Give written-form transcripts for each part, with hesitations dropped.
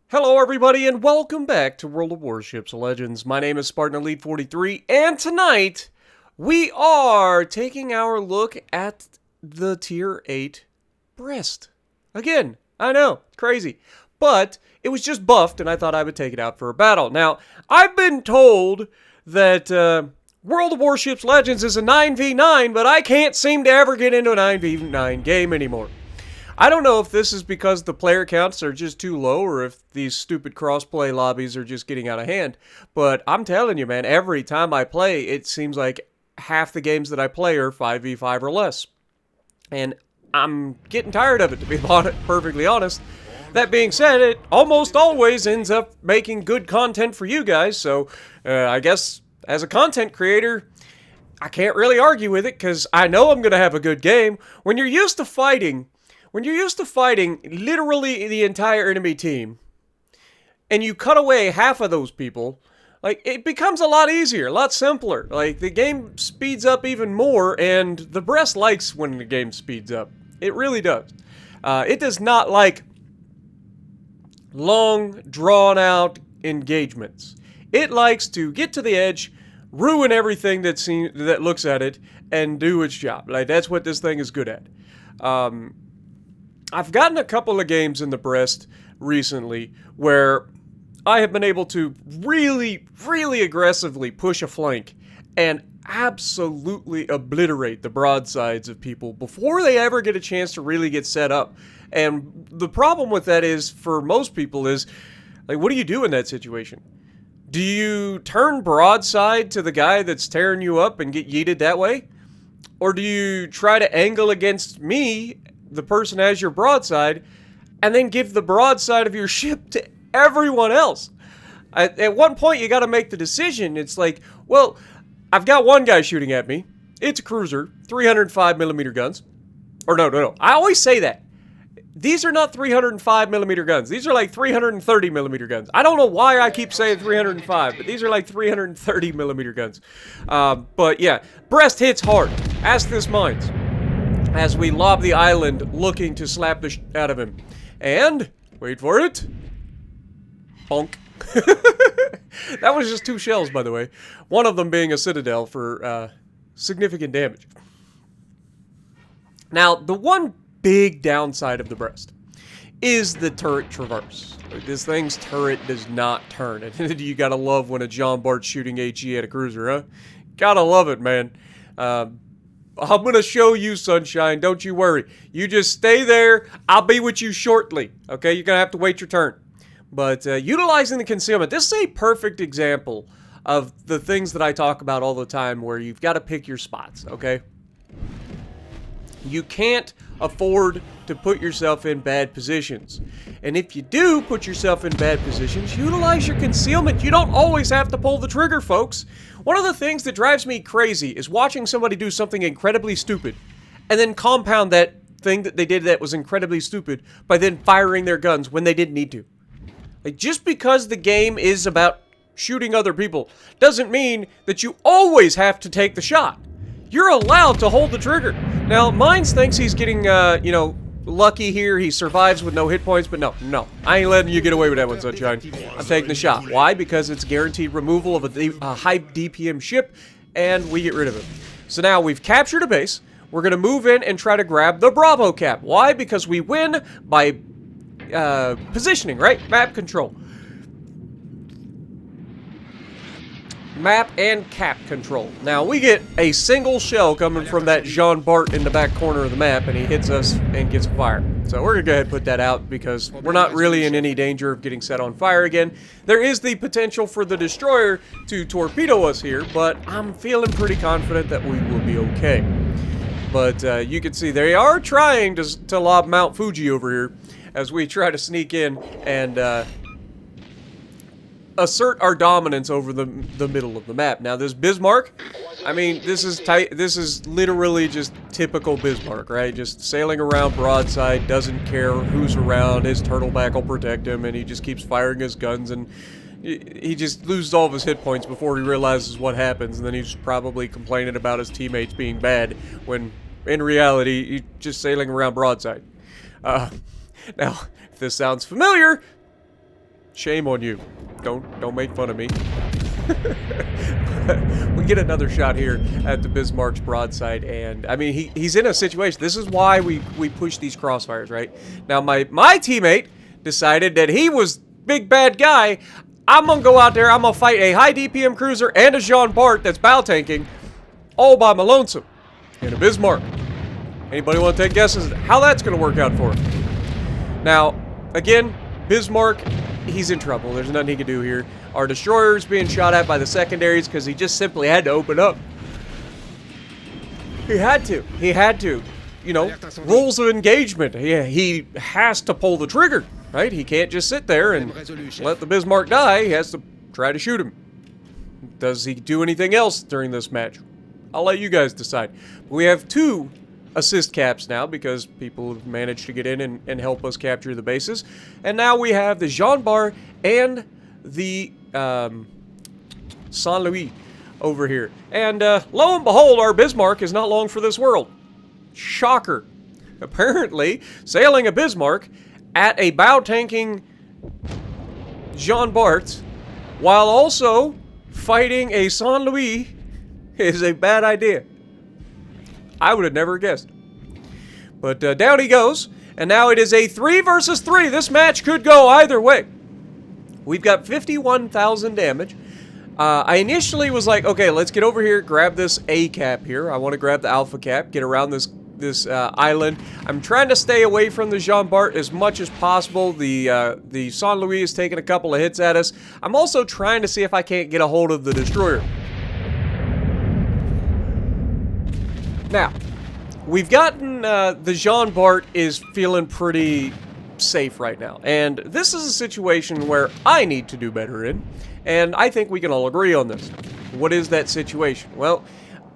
Hello everybody and welcome back to World of Warships Legends. My name is Spartan Elite 43 and tonight we are taking our look at the Tier 8 Brest. Again, I know, it's crazy, but it was just buffed and I thought I would take it out for a battle. Now, I've been told that World of Warships Legends is a 9v9, but I can't seem to ever get into a 9v9 game anymore. I don't know if this is because the player counts are just too low or if these stupid crossplay lobbies are just getting out of hand. But I'm telling you, man, every time I play, it seems like half the games that I play are 5v5 or less. And I'm getting tired of it, to be perfectly honest. That being said, it almost always ends up making good content for you guys. So I guess as a content creator, I can't really argue with it because I know I'm going to have a good game. When you're used to fighting literally the entire enemy team, and you cut away half of those people, like, it becomes a lot easier, a lot simpler. Like, the game speeds up even more, and the Brest likes when the game speeds up. It really does. It does not like long, drawn-out engagements. It likes to get to the edge, ruin everything that looks at it, and do its job. Like, that's what this thing is good at. I've gotten a couple of games in the Brest recently where I have been able to really, really aggressively push a flank and absolutely obliterate the broadsides of people before they ever get a chance to really get set up. And the problem with that is, for most people, is, like, what do you do in that situation? Do you turn broadside to the guy that's tearing you up and get yeeted that way? Or do you try to angle against me, the person has your broadside, and then give the broadside of your ship to everyone else? At one point, you got to make the decision. It's like, well, I've got one guy shooting at me. It's a cruiser, 305mm guns. Or no. I always say that. These are not 305mm guns. These are like 330mm guns. I don't know why I keep saying 305, but these are like 330mm guns. But yeah, Brest hits hard. Ask this Mines. As we lob the island looking to slap the out of him. And, wait for it, bonk. That was just 2 shells, by the way. One of them being a citadel for significant damage. Now, the one big downside of the Brest is the turret traverse. This thing's turret does not turn. And you gotta love when a John Bart's shooting HE at a cruiser, huh? Gotta love it, man. I'm going to show you, Sunshine. Don't you worry. You just stay there. I'll be with you shortly. Okay? You're going to have to wait your turn. But utilizing the concealment, this is a perfect example of the things that I talk about all the time where you've got to pick your spots. Okay? You can't afford to put yourself in bad positions. And if you do put yourself in bad positions, utilize your concealment. You don't always have to pull the trigger, folks. One of the things that drives me crazy is watching somebody do something incredibly stupid and then compound that thing that they did that was incredibly stupid by then firing their guns when they didn't need to. Like, just because the game is about shooting other people doesn't mean that you always have to take the shot. You're allowed to hold the trigger. Now, Mines thinks he's getting, lucky here. He survives with no hit points, but no. I ain't letting you get away with that one, Sunshine. I'm taking the shot. Why? Because it's guaranteed removal of a high DPM ship, and we get rid of it. So now we've captured a base. We're going to move in and try to grab the Bravo cap. Why? Because we win by positioning, right? Map control. Map and cap control. Now, we get a single shell coming from that Jean Bart in the back corner of the map, and he hits us and gets fired. So we're going to go ahead and put that out because we're not really in any danger of getting set on fire again. There is the potential for the destroyer to torpedo us here, but I'm feeling pretty confident that we will be okay. But you can see they are trying to lob Mount Fuji over here as we try to sneak in and assert our dominance over the middle of the map. Now, this Bismarck, I mean, this is literally just typical Bismarck, right? Just sailing around broadside, doesn't care who's around, his turtleback will protect him, and he just keeps firing his guns, and he just loses all of his hit points before he realizes what happens, and then he's probably complaining about his teammates being bad, when in reality, he's just sailing around broadside. Now, if this sounds familiar, Shame on you. Don't make fun of me. We get another shot here at the Bismarck's broadside, and I mean he's in a situation. This is why we push these crossfires, right? Now my teammate decided that he was big bad guy. I'm gonna go out there, I'm gonna fight a high DPM cruiser and a Jean Bart that's bow tanking all by my lonesome in a Bismarck. Anybody want to take guesses how that's gonna work out for him? Now, again, Bismarck, he's in trouble. There's nothing he can do here. Our destroyer's being shot at by the secondaries because he just simply had to open up. He had to. He had to. You know, rules of engagement. He has to pull the trigger, right? He can't just sit there and let the Bismarck die. He has to try to shoot him. Does he do anything else during this match? I'll let you guys decide. We have 2 assist caps now because people have managed to get in and help us capture the bases. And now we have the Jean Bart and the Saint Louis over here. And lo and behold, our Bismarck is not long for this world. Shocker. Apparently, sailing a Bismarck at a bow tanking Jean Bart while also fighting a Saint Louis is a bad idea. I would have never guessed. But down he goes. And now it is a 3 versus 3. This match could go either way. We've got 51,000 damage. I initially was like, okay, let's get over here, grab this A cap here. I want to grab the Alpha cap, get around this island. I'm trying to stay away from the Jean Bart as much as possible. The Saint Louis is taking a couple of hits at us. I'm also trying to see if I can't get a hold of the destroyer. Now, we've gotten, the Jean Bart is feeling pretty safe right now. And this is a situation where I need to do better in. And I think we can all agree on this. What is that situation? Well,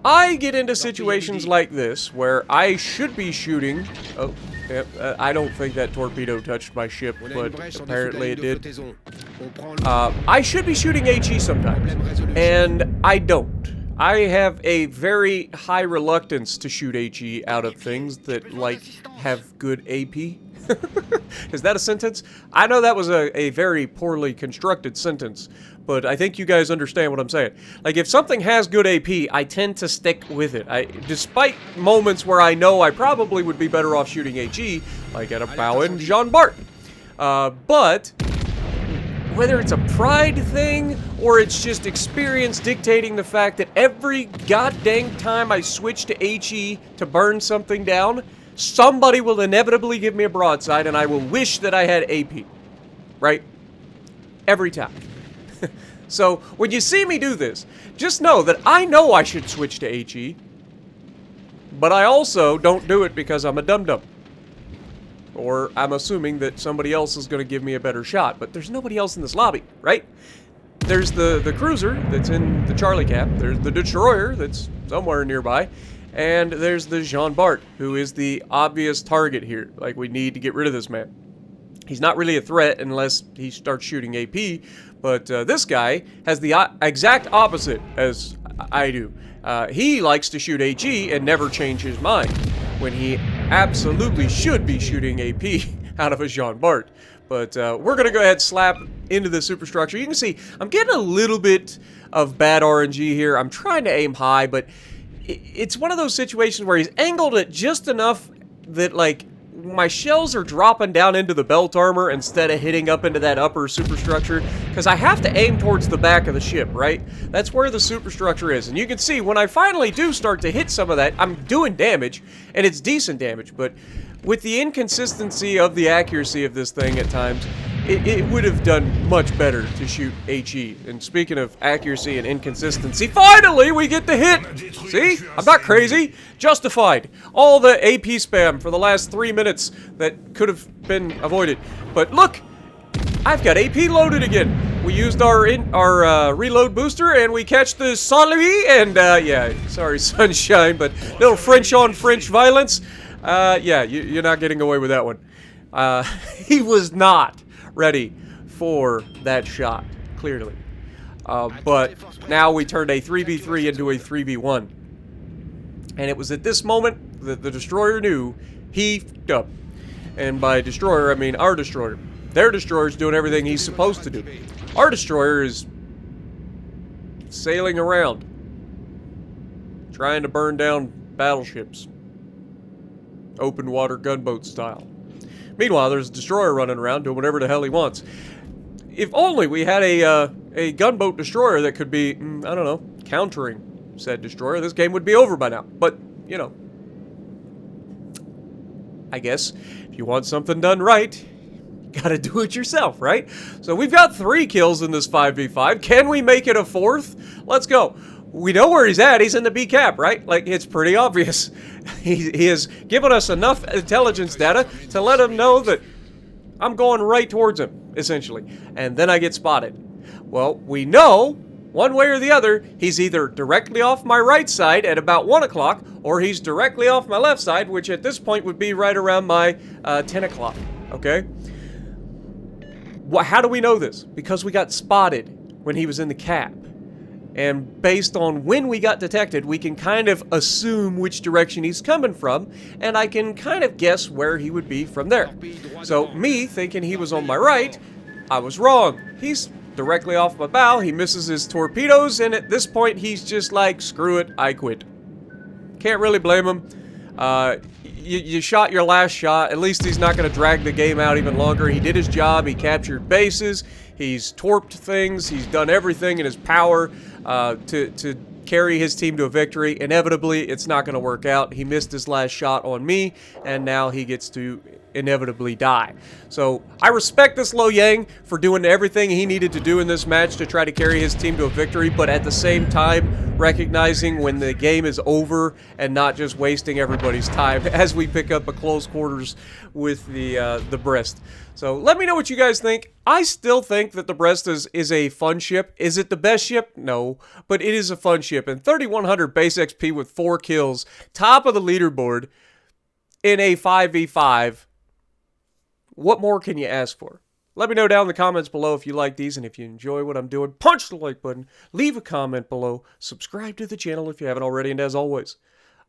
I get into situations like this where I should be shooting... Oh, yeah, I don't think that torpedo touched my ship, but apparently it did. I should be shooting HE sometimes, and I don't. I have a very high reluctance to shoot HE out of things that, like, have good AP. Is that a sentence? I know that was a very poorly constructed sentence, but I think you guys understand what I'm saying. Like, if something has good AP, I tend to stick with it. Despite moments where I know I probably would be better off shooting HE, like at a bow in Jean Bart. But whether it's a pride thing or it's just experience dictating the fact that every goddamn time I switch to HE to burn something down, somebody will inevitably give me a broadside and I will wish that I had AP. Right? Every time. So, when you see me do this, just know that I know I should switch to HE, but I also don't do it because I'm a dum-dum. Or I'm assuming that somebody else is going to give me a better shot, but there's nobody else in this lobby, right? There's the cruiser that's in the Charlie cap, there's the destroyer that's somewhere nearby, and there's the Jean Bart, who is the obvious target here. Like, we need to get rid of this man. He's not really a threat unless he starts shooting AP, but this guy has the exact opposite as I do. He likes to shoot HE and never change his mind, when he absolutely should be shooting AP out of a Jean Bart. But we're going to go ahead and slap into the superstructure. You can see I'm getting a little bit of bad RNG here. I'm trying to aim high, but it's one of those situations where he's angled it just enough that, like, my shells are dropping down into the belt armor instead of hitting up into that upper superstructure, because I have to aim towards the back of the ship, right? That's where the superstructure is. And you can see when I finally do start to hit some of that, I'm doing damage, and it's decent damage, but with the inconsistency of the accuracy of this thing at times, it would have done much better to shoot HE. And speaking of accuracy and inconsistency, finally we get the hit! See? I'm not crazy. Justified. All the AP spam for the last 3 minutes that could have been avoided. But look! I've got AP loaded again. We used our reload booster and we catch the Saint Louis and, yeah, sorry Sunshine, but little French on French violence. Yeah, you're not getting away with that one. He was not ready for that shot, clearly. But now we turned a 3v3 into a 3v1. And it was at this moment that the destroyer knew he f***ed up. And by destroyer, I mean our destroyer. Their destroyer's doing everything he's supposed to do. Our destroyer is sailing around, trying to burn down battleships. Open water gunboat style. Meanwhile, there's a destroyer running around doing whatever the hell he wants. If only we had a gunboat destroyer that could be, I don't know, countering said destroyer, this game would be over by now. But, you know, I guess if you want something done right, you gotta do it yourself, right? So we've got 3 kills in this 5v5. Can we make it a 4th? Let's go. We know where he's at. He's in the B cap, right? Like, it's pretty obvious. He has given us enough intelligence data to let him know that I'm going right towards him, essentially. And then I get spotted. Well, we know, one way or the other, he's either directly off my right side at about 1 o'clock, or he's directly off my left side, which at this point would be right around my 10 o'clock, okay? How do we know this? Because we got spotted when he was in the cap. And based on when we got detected, we can kind of assume which direction he's coming from, and I can kind of guess where he would be from there. So me thinking he was on my right, I was wrong. He's directly off my bow, he misses his torpedoes, and at this point he's just like, screw it, I quit. Can't really blame him. You shot your last shot. At least he's not going to drag the game out even longer. He did his job. He captured bases. He's torped things. He's done everything in his power to carry his team to a victory. Inevitably, it's not going to work out. He missed his last shot on me, and now he gets to inevitably die. So I respect this Lo Yang for doing everything he needed to do in this match to try to carry his team to a victory, but at the same time recognizing when the game is over and not just wasting everybody's time as we pick up a close quarters with the Brest. So let me know what you guys think. I still think that the Brest is a fun ship. Is it the best ship? No, but it is a fun ship. And 3,100 base XP with 4 kills, top of the leaderboard in a 5v5. What more can you ask for? Let me know down in the comments below if you like these, and if you enjoy what I'm doing, punch the like button, leave a comment below, subscribe to the channel if you haven't already, and as always,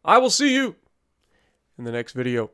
I will see you in the next video.